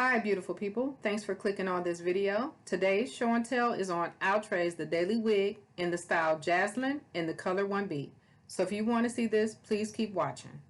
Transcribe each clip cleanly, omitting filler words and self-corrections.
Hi beautiful people, thanks for clicking on this video. Today's show and tell is on Outré The Daily Wig in the style Jazlin in the color 1B. So if you want to see this, please keep watching.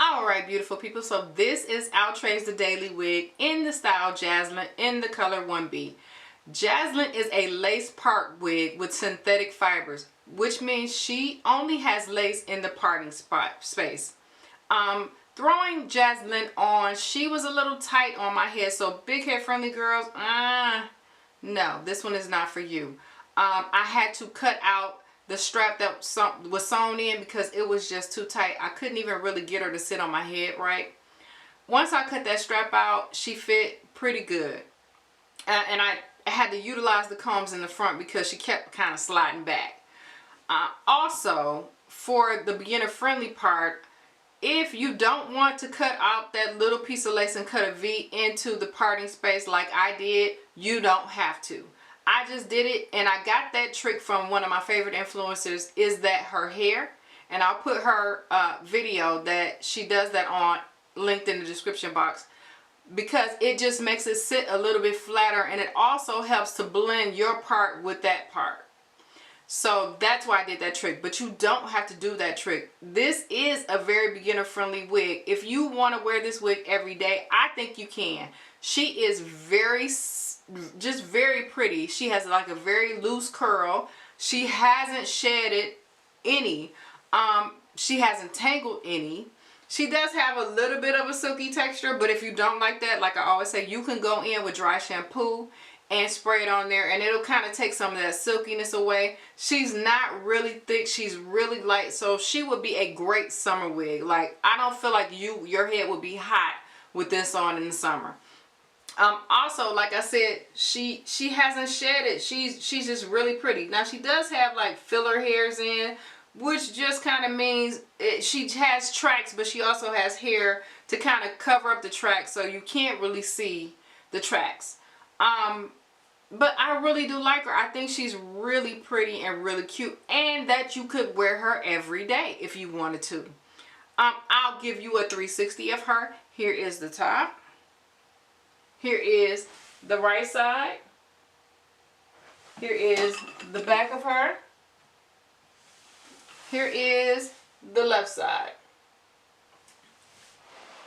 Alright beautiful people, so this is Outré The Daily Wig in the style Jazlin in the color 1B. Jazlin is a lace part wig with synthetic fibers, which means she only has lace in the parting space. Throwing Jazlin on, she was a little tight on my head, so big hair friendly girls, no, this one is not for you. I had to cut out the strap that was sewn in because it was just too tight. I couldn't even really get her to sit on my head right. Once I cut that strap out, she fit pretty good. And I had to utilize the combs in the front because she kept kind of sliding back. Also, for the beginner friendly part, if you don't want to cut out that little piece of lace and cut a V into the parting space like I did, you don't have to. I just did it, and I got that trick from one of my favorite influencers, IsThatYourHairrr, and I'll put her video that she does that on linked in the description box, because it just makes it sit a little bit flatter, and it also helps to blend your part with that part. So that's why I did that trick, but you don't have to do that trick. This is a very beginner friendly wig. If you want to wear this wig every day, I think you can. She is just very pretty. She has like a very loose curl. She hasn't shedded any. She hasn't tangled any. She does have a little bit of a silky texture, but if you don't like that, like I always say, you can go in with dry shampoo and spray it on there, and it'll kind of take some of that silkiness away. She's not really thick, she's really light, so she would be a great summer wig. Like, I don't feel like your head would be hot with this on in the summer. Also, like I said, she hasn't shedded. She's just really pretty. Now she does have like filler hairs in, which just kind of means she has tracks, but she also has hair to kind of cover up the tracks, so you can't really see the tracks. but I really do like her. I think she's really pretty and really cute, and that you could wear her every day if you wanted to. I'll give you a 360 of her. Here is the top. Here is the right side. Here is the back of her. Here is the left side.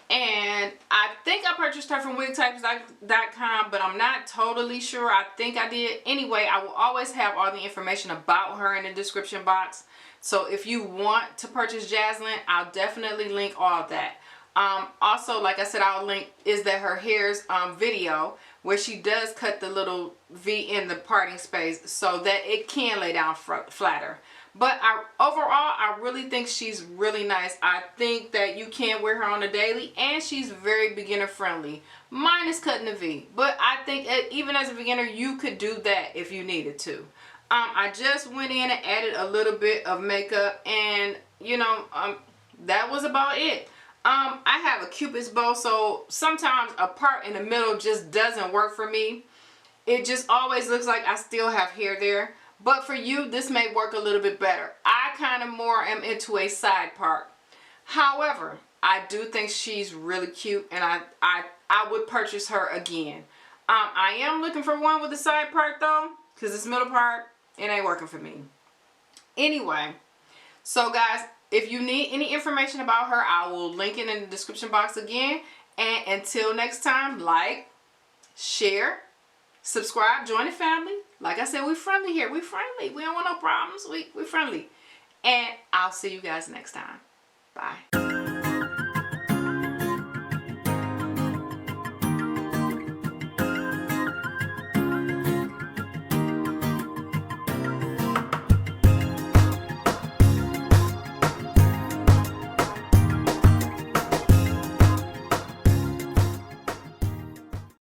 And I think I purchased her from wigtypes.com, but I'm not totally sure. I think I did. Anyway, I will always have all the information about her in the description box. So if you want to purchase Jazlin, I'll definitely link all that. Also, like I said, I'll link IsThatYourHairrr's video where she does cut the little V in the parting space so that it can lay down flatter. But overall, I really think she's really nice. I think that you can wear her on a daily, and she's very beginner friendly, minus cutting the V. But I think even as a beginner, you could do that if you needed to. I just went in and added a little bit of makeup, and you know, that was about it. I have a Cupid's bow, so sometimes a part in the middle just doesn't work for me. It just always looks like I still have hair there. But for you, this may work a little bit better. I kind of more am into a side part. However, I do think she's really cute, and I would purchase her again. I am looking for one with a side part though, because this middle part, it ain't working for me. Anyway, so guys, if you need any information about her, I will link it in the description box again. And until next time, like, share, subscribe, join the family. Like I said, we're friendly here. We're friendly. We don't want no problems. We're friendly. And I'll see you guys next time. Bye.